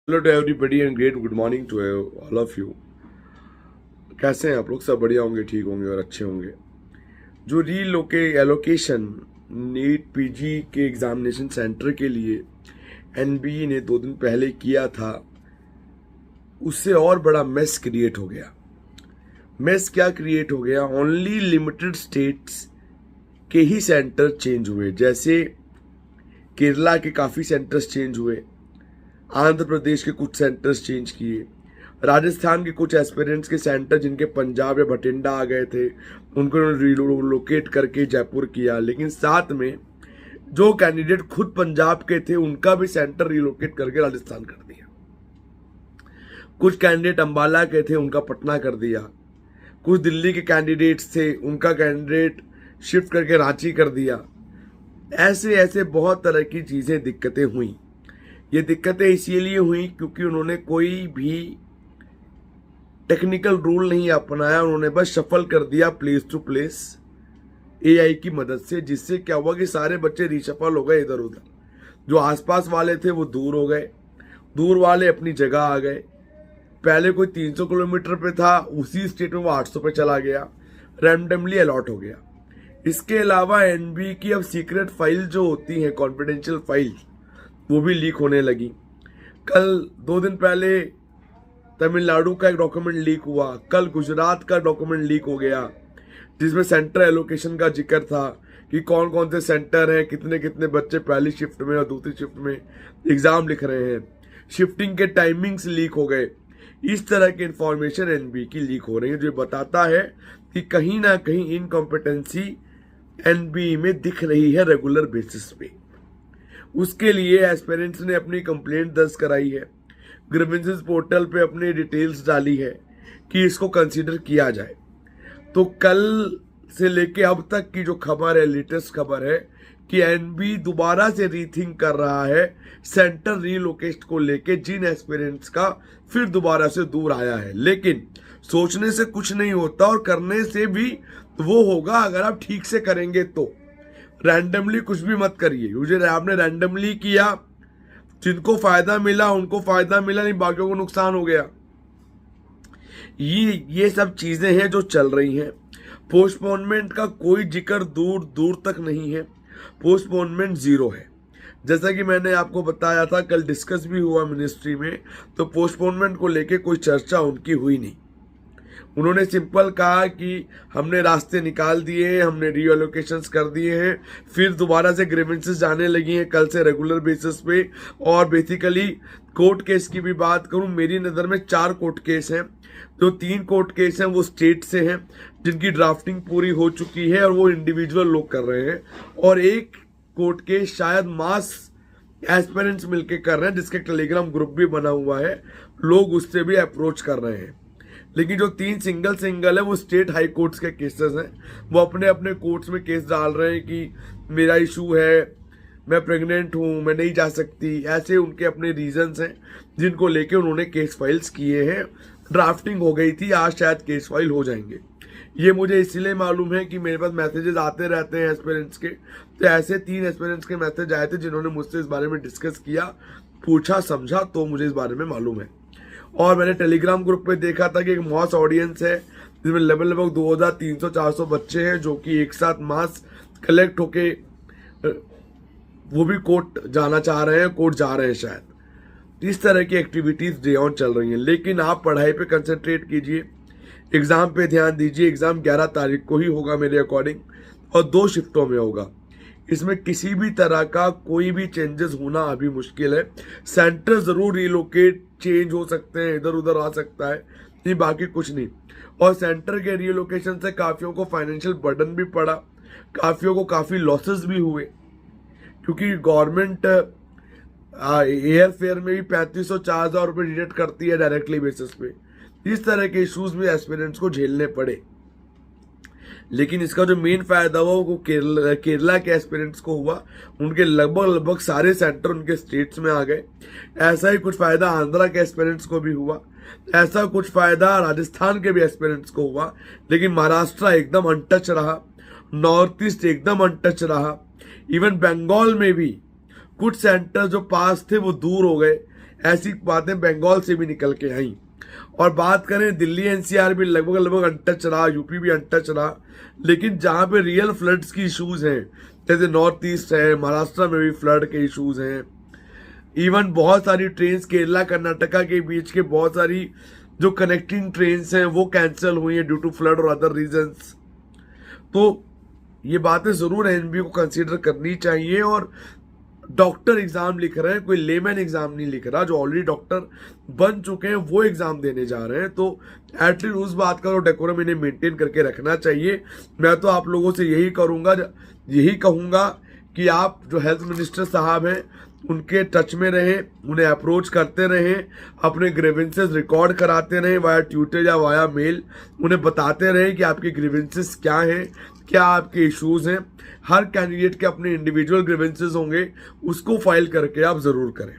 Hello to everybody and great good morning to all of you. कैसे हैं आप लोग? सब बढ़िया होंगे, ठीक होंगे और अच्छे होंगे। जो एलोकेशन नीट पीजी के एग्जामिनेशन सेंटर के लिए एनबीई ने 2 दिन पहले किया था, उससे और बड़ा मेस क्रिएट हो गया। मेस क्या क्रिएट हो गया? ओनली लिमिटेड स्टेट्स के ही सेंटर चेंज हुए। जैसे केरला के काफ़ी सेंटर्स चेंज हुए, आंध्र प्रदेश के कुछ सेंटर्स चेंज किए, राजस्थान के कुछ एस्पिरेंट्स के सेंटर जिनके पंजाब या भटिंडा आ गए थे उनको रिलोकेट करके जयपुर किया। लेकिन साथ में जो कैंडिडेट खुद पंजाब के थे उनका भी सेंटर रिलोकेट करके राजस्थान कर दिया। कुछ कैंडिडेट अंबाला के थे, उनका पटना कर दिया। कुछ दिल्ली के कैंडिडेट्स थे, उनका कैंडिडेट शिफ्ट करके रांची कर दिया। ऐसे ऐसे बहुत तरह की चीजें दिक्कतें हुई। ये दिक्कतें इसीलिए हुई क्योंकि उन्होंने कोई भी टेक्निकल रूल नहीं अपनाया, उन्होंने बस शफल कर दिया प्लेस टू प्लेस एआई की मदद से, जिससे क्या हुआ कि सारे बच्चे रिशफल हो गए इधर उधर। जो आसपास वाले थे वो दूर हो गए, दूर वाले अपनी जगह आ गए। पहले कोई 300 किलोमीटर पे था, उसी स्टेट में वो 800 पे चला गया, रैंडमली अलॉट हो गया। इसके अलावा एनबी की अब सीक्रेट फाइल जो होती है, कॉन्फिडेंशियल फाइल, वो भी लीक होने लगी। कल 2 दिन पहले तमिलनाडु का एक डॉक्यूमेंट लीक हुआ, कल गुजरात का डॉक्यूमेंट लीक हो गया जिसमें सेंटर एलोकेशन का जिक्र था कि कौन कौन से सेंटर हैं, कितने कितने बच्चे पहली शिफ्ट में और दूसरी शिफ्ट में एग्जाम लिख रहे हैं। शिफ्टिंग के टाइमिंग्स लीक हो गए। इस तरह की इंफॉर्मेशन एनबी की लीक हो रही है, जो बताता है कि कहीं ना कहीं इनकॉम्पिटेंसी एनबी में दिख रही है रेगुलर बेसिस पे। उसके लिए एस्पिरेंट्स ने अपनी कंप्लेंट दर्ज कराई है, ग्रीवेंसेस पोर्टल पे अपनी डिटेल्स डाली है कि इसको कंसीडर किया जाए। तो कल से लेके अब तक की जो खबर है, लेटेस्ट खबर है कि एनबी दोबारा से रीथिंक कर रहा है सेंटर रीलोकेट को लेके, जिन एस्पिरेंट्स का फिर दोबारा से दूर आया है। लेकिन सोचने से कुछ नहीं होता और करने से भी वो होगा अगर आप ठीक से करेंगे तो। रैंडमली कुछ भी मत करिए। मुझे आपने रैंडमली किया, जिनको फायदा मिला उनको फायदा मिला, नहीं बाकियों को नुकसान हो गया। ये सब चीजें हैं जो चल रही हैं। पोस्टपोनमेंट का कोई जिक्र दूर दूर तक नहीं है, पोस्टपोनमेंट 0 है। जैसा कि मैंने आपको बताया था, कल डिस्कस भी हुआ मिनिस्ट्री में, तो पोस्टपोनमेंट को लेके कोई चर्चा उनकी हुई नहीं। उन्होंने सिंपल कहा कि हमने रास्ते निकाल दिए, हमने रीएलोकेशंस कर दिए हैं, फिर दोबारा से ग्रीवेंसेस जाने लगी हैं कल से रेगुलर बेसिस पे। और बेसिकली कोर्ट केस की भी बात करूं, मेरी नज़र में 4 कोर्ट केस हैं। जो 3 कोर्ट केस हैं वो स्टेट से हैं, जिनकी ड्राफ्टिंग पूरी हो चुकी है और वो इंडिविजुअल लोग कर रहे हैं। और एक कोर्ट केस शायद मास एस्पिरेंट्स मिलके कर रहे हैं, जिसके टेलीग्राम ग्रुप भी बना हुआ है, लोग उससे भी अप्रोच कर रहे हैं। लेकिन जो 3 सिंगल है वो स्टेट हाई कोर्ट्स के केसेस हैं। वो अपने अपने कोर्ट्स में केस डाल रहे हैं कि मेरा इशू है, मैं प्रेग्नेंट हूँ, मैं नहीं जा सकती। ऐसे उनके अपने रीजंस हैं जिनको लेके उन्होंने केस फाइल्स किए हैं। ड्राफ्टिंग हो गई थी, आज शायद केस फाइल हो जाएंगे। ये मुझे इसलिए मालूम है कि मेरे पास मैसेजेस आते रहते हैं एस्पिरेंट्स के। तो ऐसे 3 एस्पिरेंट्स के मैसेज आए थे जिन्होंने मुझसे इस बारे में डिस्कस किया, पूछा, समझा, तो मुझे इस बारे में मालूम है। और मैंने टेलीग्राम ग्रुप पे देखा था कि एक मास ऑडियंस है जिसमें लगभग 2300-400 बच्चे हैं जो कि एक साथ मास कलेक्ट होके वो भी कोर्ट जाना चाह रहे हैं, कोर्ट जा रहे हैं शायद। इस तरह की एक्टिविटीज डे ऑन चल रही हैं। लेकिन आप पढ़ाई पे कंसंट्रेट कीजिए, एग्जाम पे ध्यान दीजिए। एग्जाम 11 तारीख को ही होगा मेरे अकॉर्डिंग, और 2 शिफ्टों में होगा। इसमें किसी भी तरह का कोई भी चेंजेस होना अभी मुश्किल है। सेंटर जरूर रिलोकेट चेंज हो सकते हैं, इधर उधर आ सकता है, नहीं बाकी कुछ नहीं। और सेंटर के रिलोकेशन से काफियों को फाइनेंशियल बर्डन भी पड़ा, काफियों को काफी लॉसेस भी हुए, क्योंकि गवर्नमेंट एयर फेयर में भी 3500-4000 रुपये डिडक्ट करती है डायरेक्टली बेसिस पे। इस तरह के इश्यूज भी एस्पिरेंट्स को झेलने पड़े। लेकिन इसका जो मेन फायदा हुआ वो केरला के एस्पिरेंट्स को हुआ। उनके लगभग सारे सेंटर उनके स्टेट्स में आ गए। ऐसा ही कुछ फायदा आंध्रा के एस्पिरेंट्स को भी हुआ, ऐसा कुछ फायदा राजस्थान के भी एस्पिरेंट्स को हुआ। लेकिन महाराष्ट्र एकदम अनटच रहा, नॉर्थ ईस्ट एकदम अनटच रहा। इवन बंगाल में भी कुछ सेंटर जो पास थे वो दूर हो गए। ऐसी बातें बंगाल से भी निकल के आई। और बात करें दिल्ली एनसीआर भी लगभग अनटच रहा, यूपी भी अनटच रहा, लेकिन जहां पे रियल फ्लड्स की इश्यूज हैं जैसे नॉर्थ ईस्ट है, महाराष्ट्र में भी फ्लड के इश्यूज हैं, इवन बहुत सारी ट्रेन केरला कर्नाटका के बीच के बहुत सारी जो कनेक्टिंग ट्रेन्स हैं वो कैंसिल हुई हैं ड्यू टू फ्लड और अदर रीजंस। तो ये बातें जरूर एनबीए को कंसीडर करनी चाहिए। और डॉक्टर एग्जाम लिख रहे हैं, कोई लेमैन एग्जाम नहीं लिख रहा, जो ऑलरेडी डॉक्टर बन चुके हैं वो एग्जाम देने जा रहे हैं। तो एटलीस्ट उस बात का डेकोरम इन्हें मेंटेन करके रखना चाहिए। मैं तो आप लोगों से यही कहूंगा कि आप जो हेल्थ मिनिस्टर साहब हैं उनके टच में रहें, उन्हें अप्रोच करते रहें, अपने ग्रीवेंसेस रिकॉर्ड कराते रहें वाया ट्विटर या वाया मेल, उन्हें बताते रहें कि आपके ग्रीवेंसेस क्या हैं, क्या आपके इश्यूज हैं। हर कैंडिडेट के अपने इंडिविजुअल ग्रीवेंसेस होंगे, उसको फाइल करके आप जरूर करें।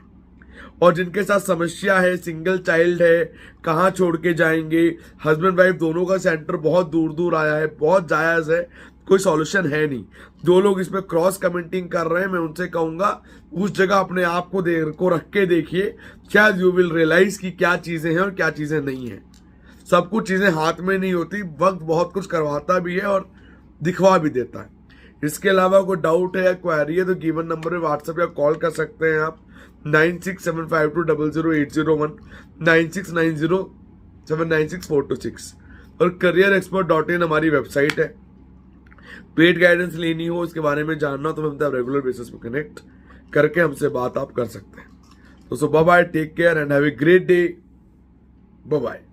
और जिनके साथ समस्या है, सिंगल चाइल्ड है, कहाँ छोड़ के जाएंगे, हस्बैंड वाइफ दोनों का सेंटर बहुत दूर दूर आया है, बहुत जायज है, कोई सॉल्यूशन है नहीं। जो लोग इसमें क्रॉस कमेंटिंग कर रहे हैं, मैं उनसे कहूंगा उस जगह अपने आप को रख के देखिए, क्या यू विल रियलाइज कि क्या चीजें हैं और क्या चीजें नहीं है। सब कुछ चीजें हाथ में नहीं होती, वक्त बहुत कुछ करवाता भी है और दिखवा भी देता है। इसके अलावा कोई डाउट है या क्वेरी है तो गिवन नंबर पे व्हाट्सएप या कॉल कर सकते हैं आप 9675200801 9690796426 और careerexpert.in हमारी वेबसाइट है। पेड गाइडेंस लेनी हो, इसके बारे में जानना हो तो हम रेगुलर बेसिस पे कनेक्ट करके हमसे बात आप कर सकते हैं। तो bye bye, take care and have a great day. Bye bye.